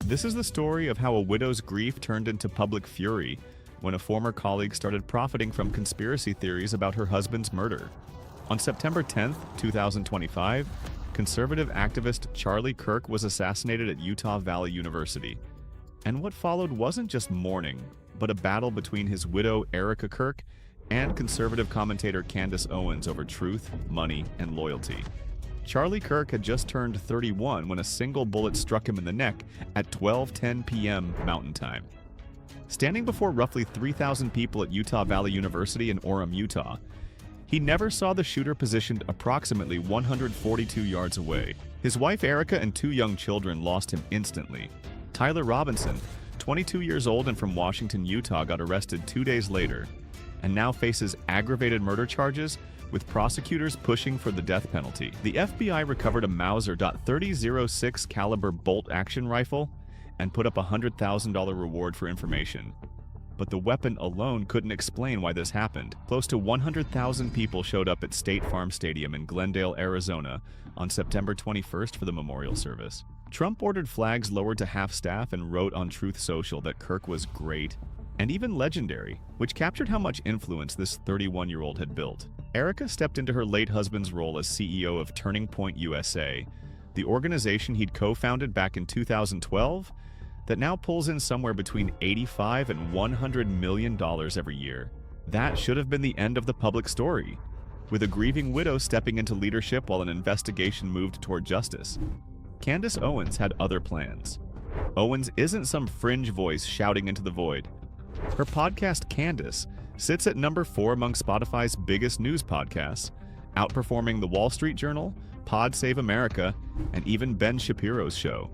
This is the story of how a widow's grief turned into public fury when a former colleague started profiting from conspiracy theories about her husband's murder. On September 10, 2025, conservative activist Charlie Kirk was assassinated at Utah Valley University. And what followed wasn't just mourning, but a battle between his widow Erika Kirk and conservative commentator Candace Owens over truth, money, and loyalty. Charlie Kirk had just turned 31 when a single bullet struck him in the neck at 12:10 p.m. Mountain Time. Standing before roughly 3,000 people at Utah Valley University in Orem, Utah, he never saw the shooter positioned approximately 142 yards away. His wife Erika and 2 young children lost him instantly. Tyler Robinson, 22 years old and from Washington, Utah, got arrested 2 days later and now faces aggravated murder charges, with prosecutors pushing for the death penalty. The FBI recovered a Mauser .30-06 caliber bolt-action rifle and put up a $100,000 reward for information. But the weapon alone couldn't explain why this happened. Close to 100,000 people showed up at State Farm Stadium in Glendale, Arizona on September 21st for the memorial service. Trump ordered flags lowered to half-staff and wrote on Truth Social that Kirk was great and even legendary, which captured how much influence this 31-year-old had built. Erika stepped into her late husband's role as CEO of Turning Point USA, the organization he'd co-founded back in 2012 that now pulls in somewhere between $85 and $100 million every year. That should have been the end of the public story, with a grieving widow stepping into leadership while an investigation moved toward justice. Candace Owens had other plans. Owens isn't some fringe voice shouting into the void. Her podcast, Candace, sits at number 4 among Spotify's biggest news podcasts, outperforming The Wall Street Journal, Pod Save America, and even Ben Shapiro's show.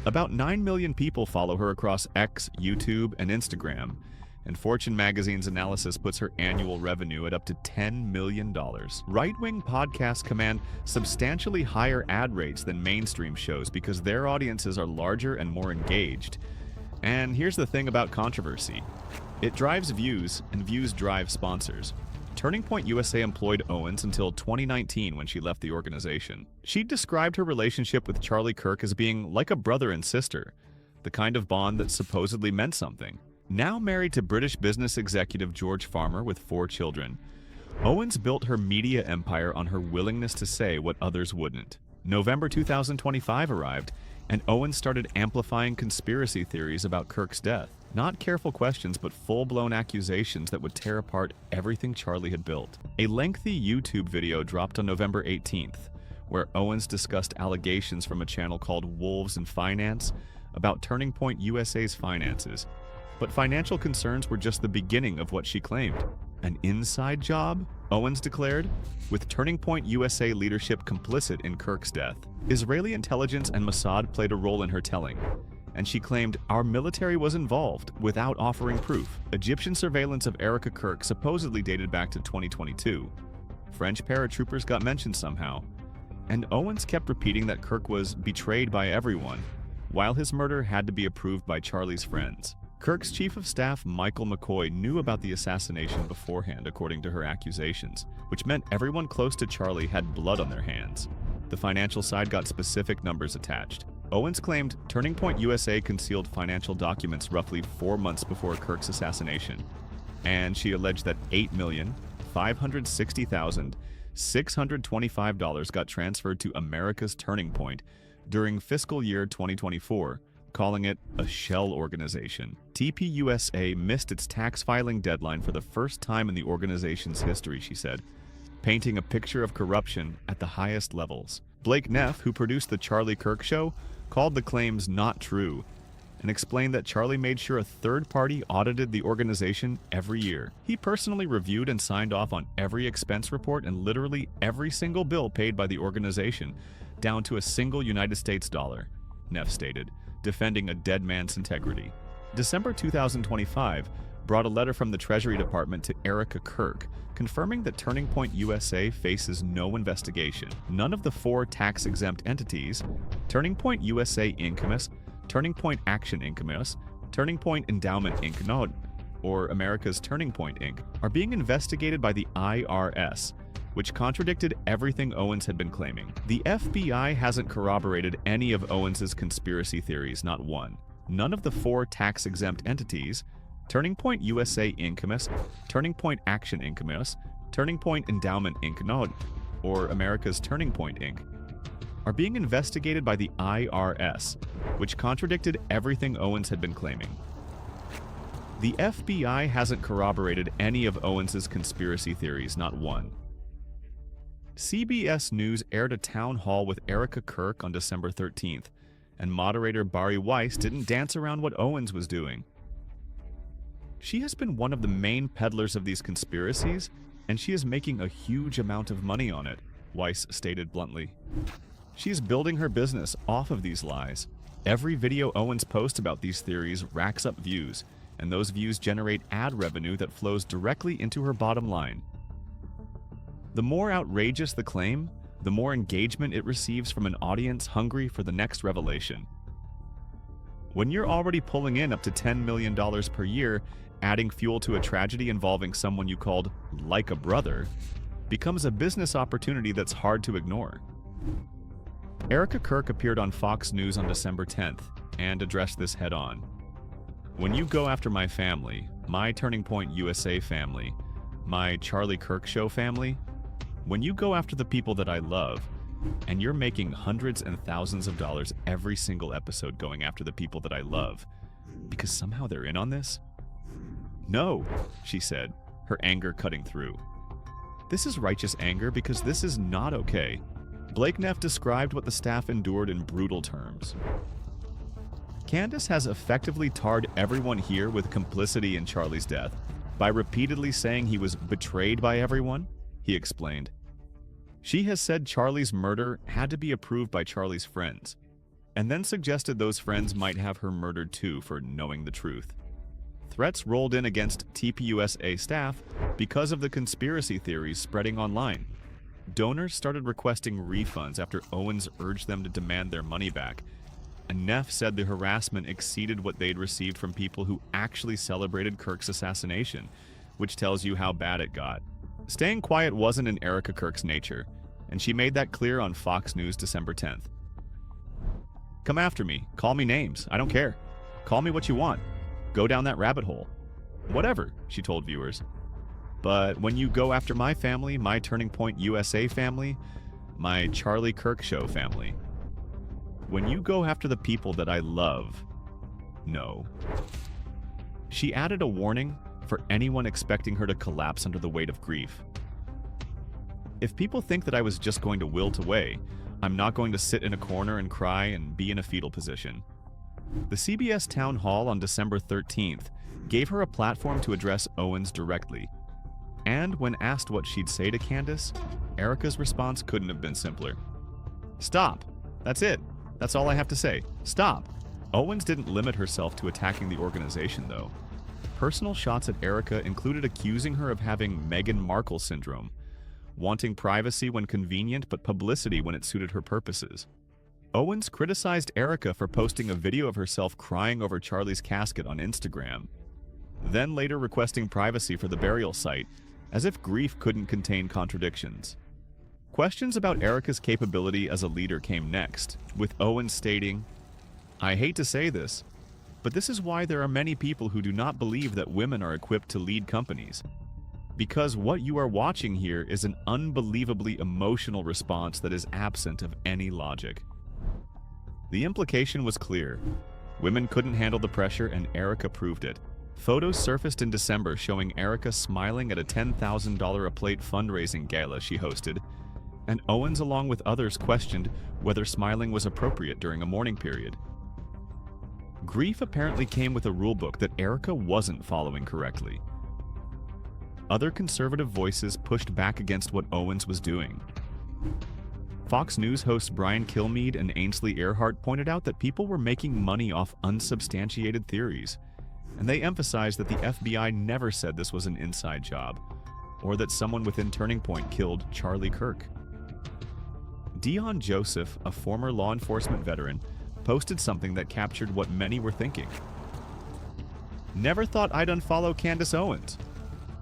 About 9 million people follow her across X, YouTube, and Instagram, and Fortune magazine's analysis puts her annual revenue at up to $10 million. Right-wing podcasts command substantially higher ad rates than mainstream shows because their audiences are larger and more engaged. And here's the thing about controversy. It drives views, and views drive sponsors. Turning Point USA employed Owens until 2019 when she left the organization. She described her relationship with Charlie Kirk as being like a brother and sister, the kind of bond that supposedly meant something. Now married to British business executive George Farmer with 4 children, Owens built her media empire on her willingness to say what others wouldn't. November 2025 arrived, and Owens started amplifying conspiracy theories about Kirk's death. Not careful questions, but full-blown accusations that would tear apart everything Charlie had built. A lengthy YouTube video dropped on November 18th, where Owens discussed allegations from a channel called Wolves in Finance about Turning Point USA's finances. But financial concerns were just the beginning of what she claimed. An inside job? Owens declared, with Turning Point USA leadership complicit in Kirk's death. Israeli intelligence and Mossad played a role in her telling, and she claimed our military was involved without offering proof. Egyptian surveillance of Erika Kirk supposedly dated back to 2022. French paratroopers got mentioned somehow, and Owens kept repeating that Kirk was betrayed by everyone, while his murder had to be approved by Charlie's friends. Kirk's chief of staff, Michael McCoy, knew about the assassination beforehand, according to her accusations, which meant everyone close to Charlie had blood on their hands. The financial side got specific numbers attached. Owens claimed Turning Point USA concealed financial documents roughly 4 months before Kirk's assassination, and she alleged that $8,560,625 got transferred to America's Turning Point during fiscal year 2024, calling it a shell organization. TPUSA missed its tax filing deadline for the first time in the organization's history, she said, painting a picture of corruption at the highest levels. Blake Neff, who produced The Charlie Kirk Show, called the claims not true and explained that Charlie made sure a third party audited the organization every year. He personally reviewed and signed off on every expense report and literally every single bill paid by the organization, down to a single United States dollar, Neff stated, defending a dead man's integrity. December 2025 brought a letter from the Treasury Department to Erika Kirk, confirming that Turning Point USA faces no investigation. None of the 4 tax-exempt entities, Turning Point USA Incomus, Turning Point Action Incomus, Turning Point Endowment Inc., or America's Turning Point Inc., are being investigated by the IRS, which contradicted everything Owens had been claiming. The FBI hasn't corroborated any of Owens's conspiracy theories, not one. None of the 4 tax-exempt entities, Turning Point USA Inc., Turning Point Action Inc., Turning Point Endowment Inc., or America's Turning Point Inc., are being investigated by the IRS, which contradicted everything Owens had been claiming. The FBI hasn't corroborated any of Owens' conspiracy theories, not one. CBS News aired a town hall with Erika Kirk on December 13th, and moderator Bari Weiss didn't dance around what Owens was doing. She has been one of the main peddlers of these conspiracies, and she is making a huge amount of money on it, Weiss stated bluntly. She is building her business off of these lies. Every video Owens posts about these theories racks up views, and those views generate ad revenue that flows directly into her bottom line. The more outrageous the claim, the more engagement it receives from an audience hungry for the next revelation. When you're already pulling in up to $10 million per year, adding fuel to a tragedy involving someone you called like a brother becomes a business opportunity that's hard to ignore. Erika Kirk appeared on Fox News on December 10th and addressed this head-on. When you go after my family, my Turning Point USA family, my Charlie Kirk show family, when you go after the people that I love, and you're making hundreds and thousands of dollars every single episode going after the people that I love, because somehow they're in on this? No, she said, her anger cutting through. This is righteous anger because this is not okay. Blake Neff described what the staff endured in brutal terms. Candace has effectively tarred everyone here with complicity in Charlie's death by repeatedly saying he was betrayed by everyone, he explained. She has said Charlie's murder had to be approved by Charlie's friends, and then suggested those friends might have her murdered too for knowing the truth. Threats rolled in against TPUSA staff because of the conspiracy theories spreading online. Donors started requesting refunds after Owens urged them to demand their money back, and Neff said the harassment exceeded what they'd received from people who actually celebrated Kirk's assassination, which tells you how bad it got. Staying quiet wasn't in Erika Kirk's nature, and she made that clear on Fox News December 10th. Come after me, call me names, I don't care. Call me what you want. Go down that rabbit hole. Whatever, she told viewers. But when you go after my family, my Turning Point USA family, my Charlie Kirk show family, when you go after the people that I love, no. She added a warning for anyone expecting her to collapse under the weight of grief. If people think that I was just going to wilt away, I'm not going to sit in a corner and cry and be in a fetal position. The CBS town hall on December 13th gave her a platform to address Owens directly. And when asked what she'd say to Candace, Erika's response couldn't have been simpler. Stop. That's it. That's all I have to say. Stop. Owens didn't limit herself to attacking the organization, though. Personal shots at Erika included accusing her of having Meghan Markle syndrome, wanting privacy when convenient but publicity when it suited her purposes. Owens criticized Erika for posting a video of herself crying over Charlie's casket on Instagram, then later requesting privacy for the burial site, as if grief couldn't contain contradictions. Questions about Erika's capability as a leader came next, with Owens stating, "I hate to say this, but this is why there are many people who do not believe that women are equipped to lead companies. Because what you are watching here is an unbelievably emotional response that is absent of any logic." The implication was clear. Women couldn't handle the pressure, and Erika proved it. Photos surfaced in December showing Erika smiling at a $10,000 a plate fundraising gala she hosted, and Owens, along with others, questioned whether smiling was appropriate during a mourning period. Grief apparently came with a rulebook that Erika wasn't following correctly. Other conservative voices pushed back against what Owens was doing. Fox News hosts Brian Kilmeade and Ainsley Earhart pointed out that people were making money off unsubstantiated theories, and they emphasized that the FBI never said this was an inside job, or that someone within Turning Point killed Charlie Kirk. Dion Joseph, a former law enforcement veteran, posted something that captured what many were thinking. "Never thought I'd unfollow Candace Owens.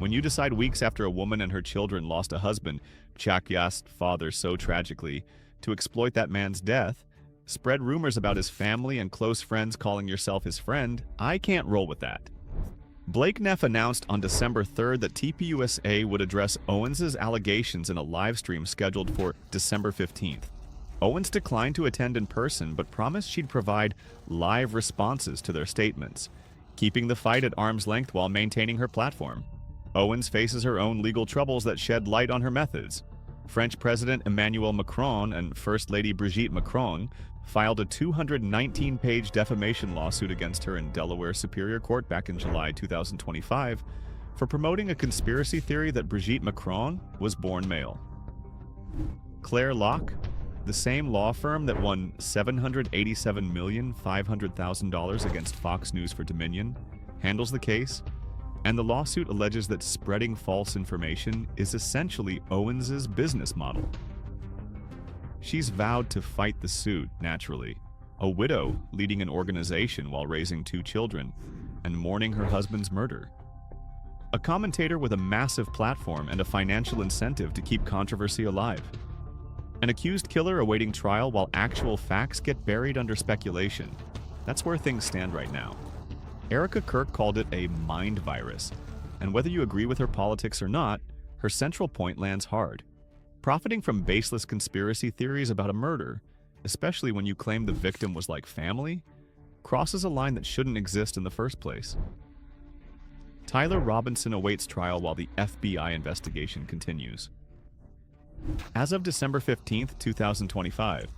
When you decide weeks after a woman and her children lost a husband, Chakyast father so tragically, to exploit that man's death, Spread rumors about his family and close friends calling yourself his friend. I can't roll with that. Blake Neff announced on December 3rd that TPUSA would address Owens' allegations in a live stream scheduled for December 15th. Owens declined to attend in person but promised she'd provide live responses to their statements, keeping the fight at arm's length while maintaining her platform. Owens faces her own legal troubles that shed light on her methods. French President Emmanuel Macron and First Lady Brigitte Macron filed a 219-page defamation lawsuit against her in Delaware Superior Court back in July 2025 for promoting a conspiracy theory that Brigitte Macron was born male. Claire Locke, the same law firm that won $787,500,000 against Fox News for Dominion, handles the case, and the lawsuit alleges that spreading false information is essentially Owens' business model. She's vowed to fight the suit, naturally, a widow leading an organization while raising 2 children and mourning her husband's murder. A commentator with a massive platform and a financial incentive to keep controversy alive. An accused killer awaiting trial while actual facts get buried under speculation. That's where things stand right now. Erika Kirk called it a mind virus, and whether you agree with her politics or not, her central point lands hard. Profiting from baseless conspiracy theories about a murder, especially when you claim the victim was like family, crosses a line that shouldn't exist in the first place. Tyler Robinson awaits trial while the FBI investigation continues. As of December 15th, 2025,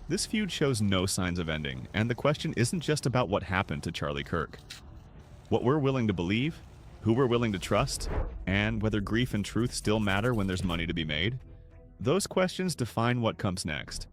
this feud shows no signs of ending, and the question isn't just about what happened to Charlie Kirk. What we're willing to believe, who we're willing to trust, and whether grief and truth still matter when there's money to be made, those questions define what comes next.